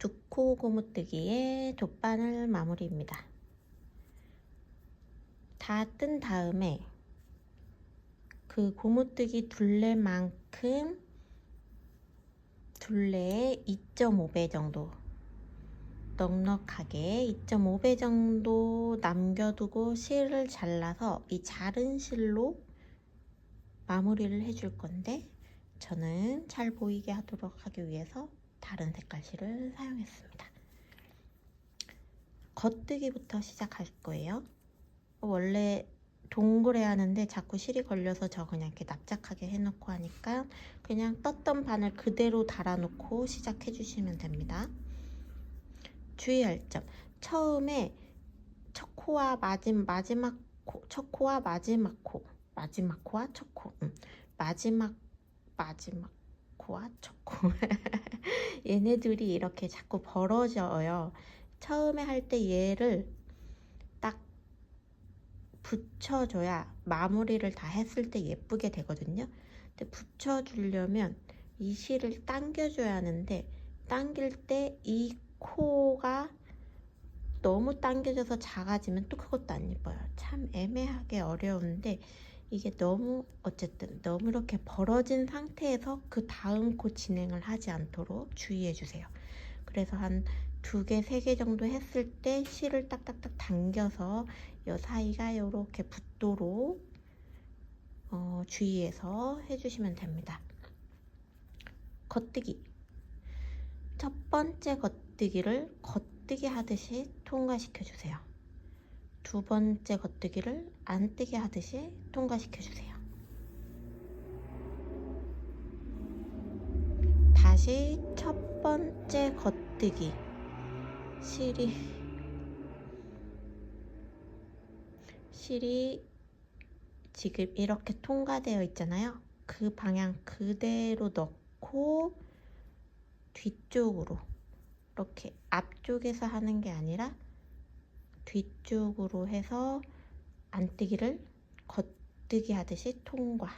두코 고무뜨기의 돗바늘 마무리입니다. 다 뜬 다음에 그 고무뜨기 둘레만큼 둘레의 2.5배 정도 넉넉하게 2.5배 정도 남겨두고 실을 잘라서 이 자른 실로 마무리를 해줄 건데, 저는 잘 보이게 하도록 하기 위해서 다른 색깔 실을 사용했습니다. 겉뜨기부터 시작할 거예요. 원래 동그래 하는데 자꾸 실이 걸려서 저 그냥 이렇게 납작하게 해놓고 하니까 그냥 떴던 바늘 그대로 달아놓고 시작해 주시면 됩니다. 주의할 점, 처음에 첫 코와 마지막 코, 첫 코와 마지막 코, 마지막 코와 첫 코, 마지막 코와 첫 코 얘네들이 이렇게 자꾸 벌어져요. 처음에 할 때 얘를 딱 붙여줘야 마무리를 다 했을 때 예쁘게 되거든요. 근데 붙여주려면 이 실을 당겨줘야 하는데, 당길 때 이 코가 너무 당겨져서 작아지면 또 그것도 안 예뻐요. 참 애매하게 어려운데, 이게 너무 어쨌든 너무 이렇게 벌어진 상태에서 그 다음 코 진행을 하지 않도록 주의해 주세요. 그래서 한 2개, 3개 정도 했을 때 실을 딱딱딱 당겨서 이 사이가 이렇게 붙도록 주의해서 해주시면 됩니다. 겉뜨기. 첫 번째 겉뜨기를 겉뜨기 하듯이 통과시켜 주세요. 두 번째 겉뜨기를 안뜨기 하듯이 통과시켜 주세요. 다시 첫 번째 겉뜨기. 실이 지금 이렇게 통과되어 있잖아요. 그 방향 그대로 넣고 뒤쪽으로, 이렇게 앞쪽에서 하는 게 아니라 뒤쪽으로 해서 안뜨기를 겉뜨기 하듯이 통과.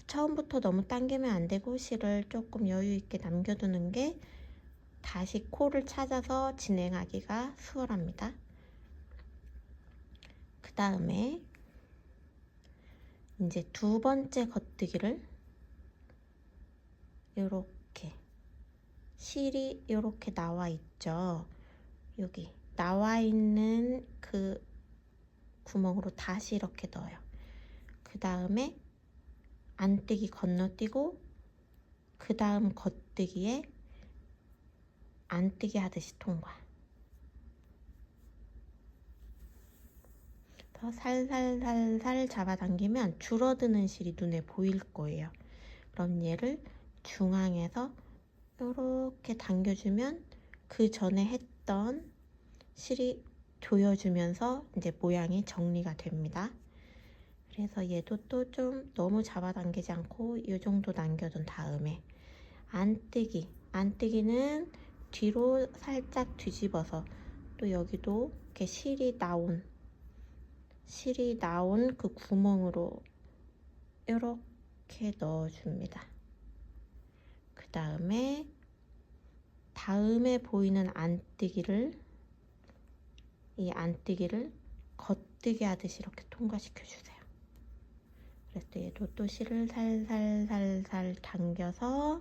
처음부터 너무 당기면 안 되고 실을 조금 여유 있게 남겨두는 게 다시 코를 찾아서 진행하기가 수월합니다. 그 다음에 이제 두 번째 겉뜨기를 이렇게 실이 이렇게 나와 있죠. 여기 나와 있는 그 구멍으로 다시 이렇게 넣어요. 그 다음에 안뜨기 건너뛰고 그 다음 겉뜨기에 안뜨기 하듯이 통과. 더 살살살살 잡아당기면 줄어드는 실이 눈에 보일 거예요. 그럼 얘를 중앙에서 이렇게 당겨주면 그 전에 했던 실이 조여주면서 이제 모양이 정리가 됩니다. 그래서 얘도 또 좀 너무 잡아당기지 않고 이 정도 남겨둔 다음에 안뜨기는 뒤로 살짝 뒤집어서 또 여기도 이렇게 실이 나온 그 구멍으로 이렇게 넣어줍니다. 그 다음에 보이는 이 안뜨기를 겉뜨기 하듯이 이렇게 통과시켜 주세요. 그래서 얘도 또 실을 살살살살 당겨서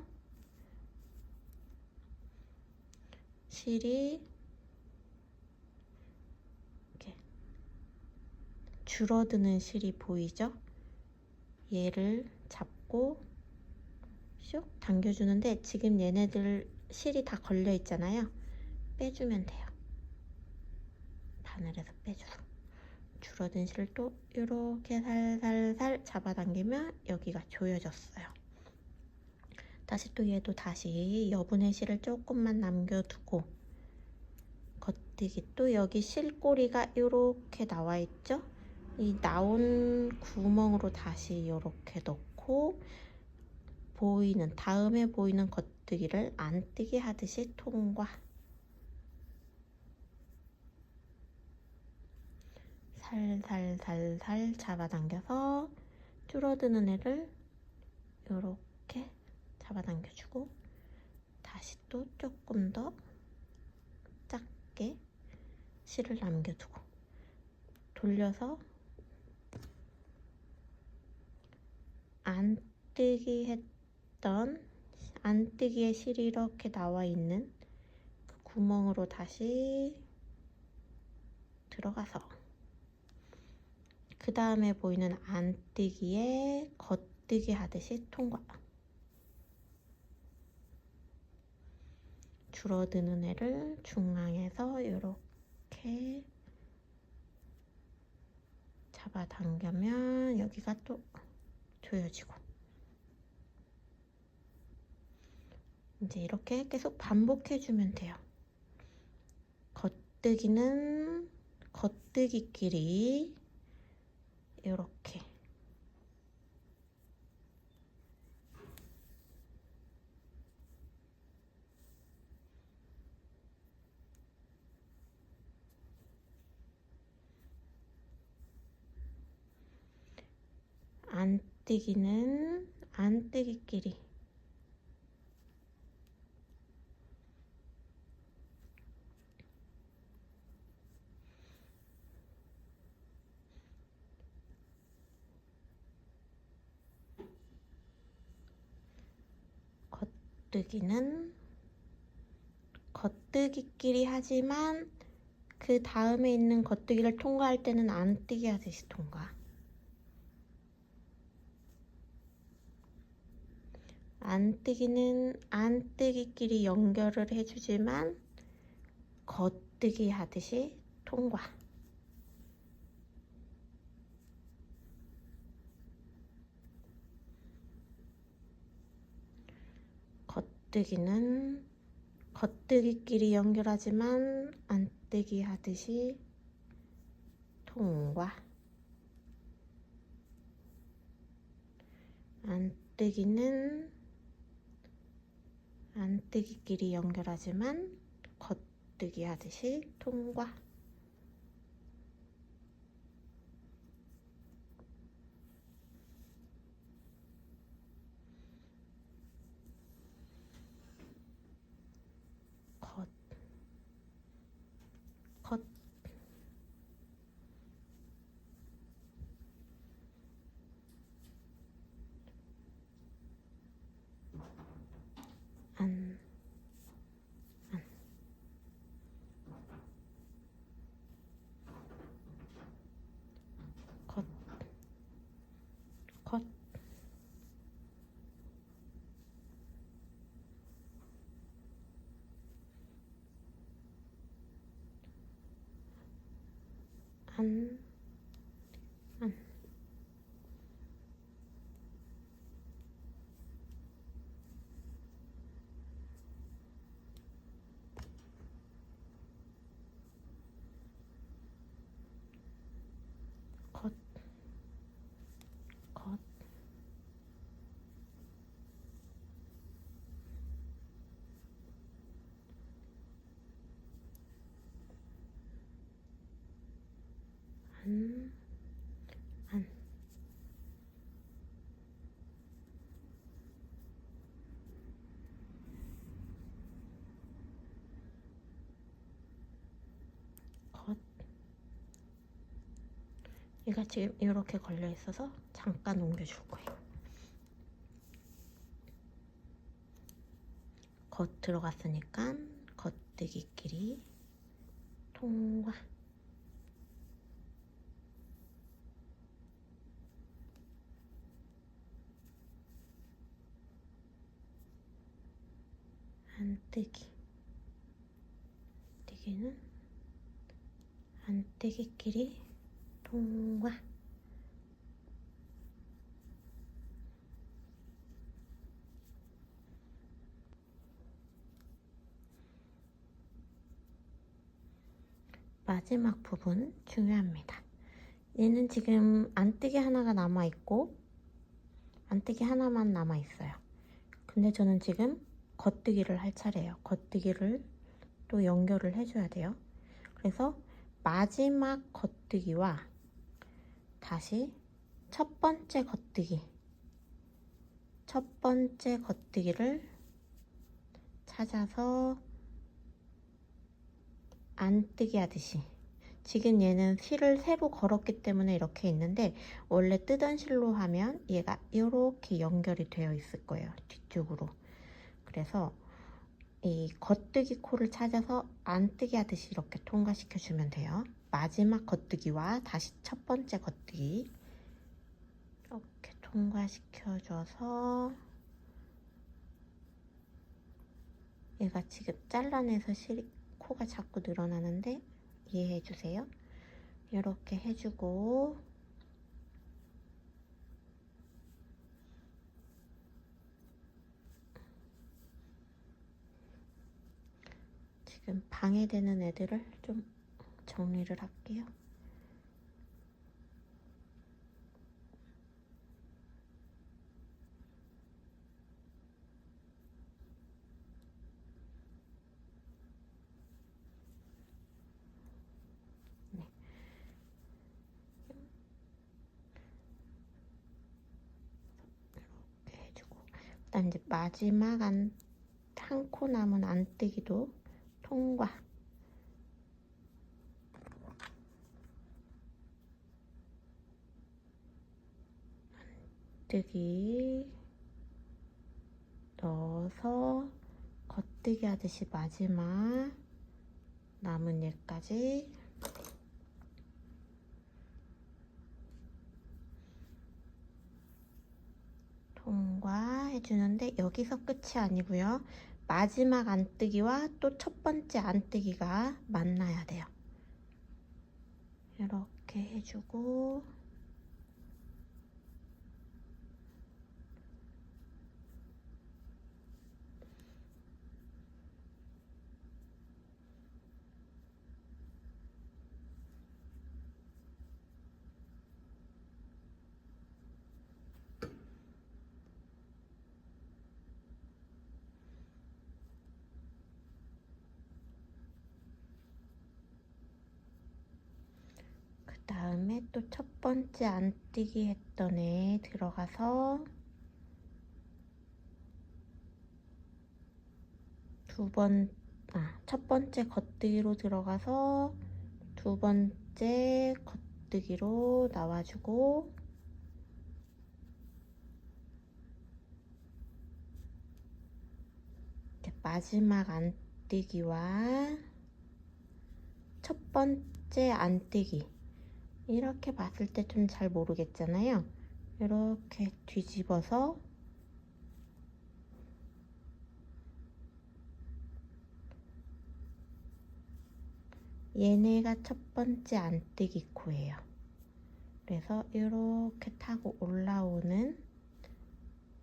실이 이렇게 줄어드는 실이 보이죠? 얘를 잡고 슉 당겨주는데, 지금 얘네들 실이 다 걸려 있잖아요. 빼주면 돼요. 바늘에서 빼줘서 줄어든 실을 또 이렇게 살살살 잡아당기면 여기가 조여졌어요. 다시 또 얘도 다시 여분의 실을 조금만 남겨두고 겉뜨기, 또 여기 실꼬리가 이렇게 나와 있죠? 이 나온 구멍으로 다시 이렇게 넣고 다음에 보이는 겉뜨기를 안뜨기 하듯이 통과. 살살살살 잡아당겨서 줄어드는 애를 이렇게 잡아당겨주고 다시 또 조금 더 작게 실을 남겨두고 돌려서 안뜨기의 실이 이렇게 나와 있는 그 구멍으로 다시 들어가서 그 다음에 보이는 안뜨기에 겉뜨기 하듯이 통과. 줄어드는 애를 중앙에서 이렇게 잡아당기면 여기가 또 조여지고, 이제 이렇게 계속 반복해주면 돼요. 겉뜨기는 겉뜨기끼리 이렇게 안뜨기는 안뜨기끼리 겉뜨기는 겉뜨기끼리 하지만 그 다음에 있는 겉뜨기를 통과할 때는 안뜨기 하듯이 통과. 안뜨기는 안뜨기끼리 연결을 해주지만 겉뜨기 하듯이 통과. 겉뜨기는 겉뜨기끼리 연결하지만 안뜨기 하듯이 통과. 안뜨기는 안뜨기끼리 연결하지만 겉뜨기 하듯이 통과. 겉 안 겉 겉 안 겉 겉 안 겉. 얘가 지금 이렇게 걸려 있어서 잠깐 옮겨줄 거예요. 겉 들어갔으니까 겉뜨기끼리 통과. 안뜨기. 뜨기는 안뜨기끼리 통과. 마지막 부분 중요합니다. 얘는 지금 안뜨기 하나가 남아있고 안뜨기 하나만 남아있어요. 근데 저는 지금 겉뜨기를 할 차례예요. 겉뜨기를 또 연결을 해줘야 돼요. 그래서 마지막 겉뜨기와 다시 첫 번째 첫 번째 겉뜨기를 찾아서 안뜨기 하듯이, 지금 얘는 실을 새로 걸었기 때문에 이렇게 있는데 원래 뜨던 실로 하면 얘가 이렇게 연결이 되어 있을 거예요, 뒤쪽으로. 그래서 이 겉뜨기 코를 찾아서 안뜨기 하듯이 이렇게 통과시켜 주면 돼요. 마지막 겉뜨기와 다시 첫 번째 겉뜨기 이렇게 통과시켜 줘서, 얘가 지금 잘라내서 코가 자꾸 늘어나는데 이해해 주세요. 이렇게 해주고, 지금 방해되는 애들을 좀 정리를 할게요. 네. 이렇게 해주고, 그다음 이제 마지막 한 코 남은 안뜨기도 통과. 안뜨기 넣어서 겉뜨기 하듯이 마지막 남은 얘까지 통과해 주는데, 여기서 끝이 아니고요. 마지막 안뜨기와 또 첫 번째 안뜨기가 만나야 돼요. 이렇게 해주고, 그 다음에 또 첫 번째 안뜨기 했던 애 들어가서 첫 번째 겉뜨기로 들어가서 두 번째 겉뜨기로 나와주고, 마지막 안뜨기와 첫 번째 안뜨기, 이렇게 봤을 때 좀 잘 모르겠잖아요. 이렇게 뒤집어서 얘네가 첫 번째 안뜨기 코예요. 그래서 이렇게 타고 올라오는,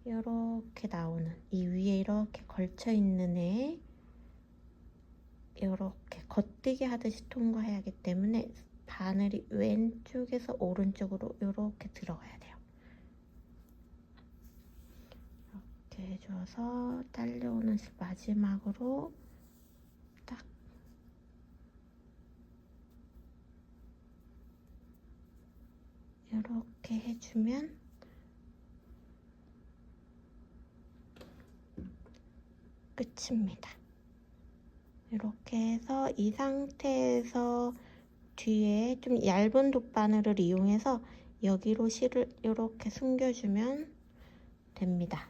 이렇게 나오는, 이 위에 이렇게 걸쳐 있는 애 이렇게 겉뜨기 하듯이 통과해야 하기 때문에 바늘이 왼쪽에서 오른쪽으로 이렇게 들어가야 돼요. 이렇게 해줘서 딸려오는 실 마지막으로 딱 이렇게 해주면 끝입니다. 이렇게 해서 이 상태에서 뒤에 좀 얇은 돗바늘을 이용해서 여기로 실을 이렇게 숨겨주면 됩니다.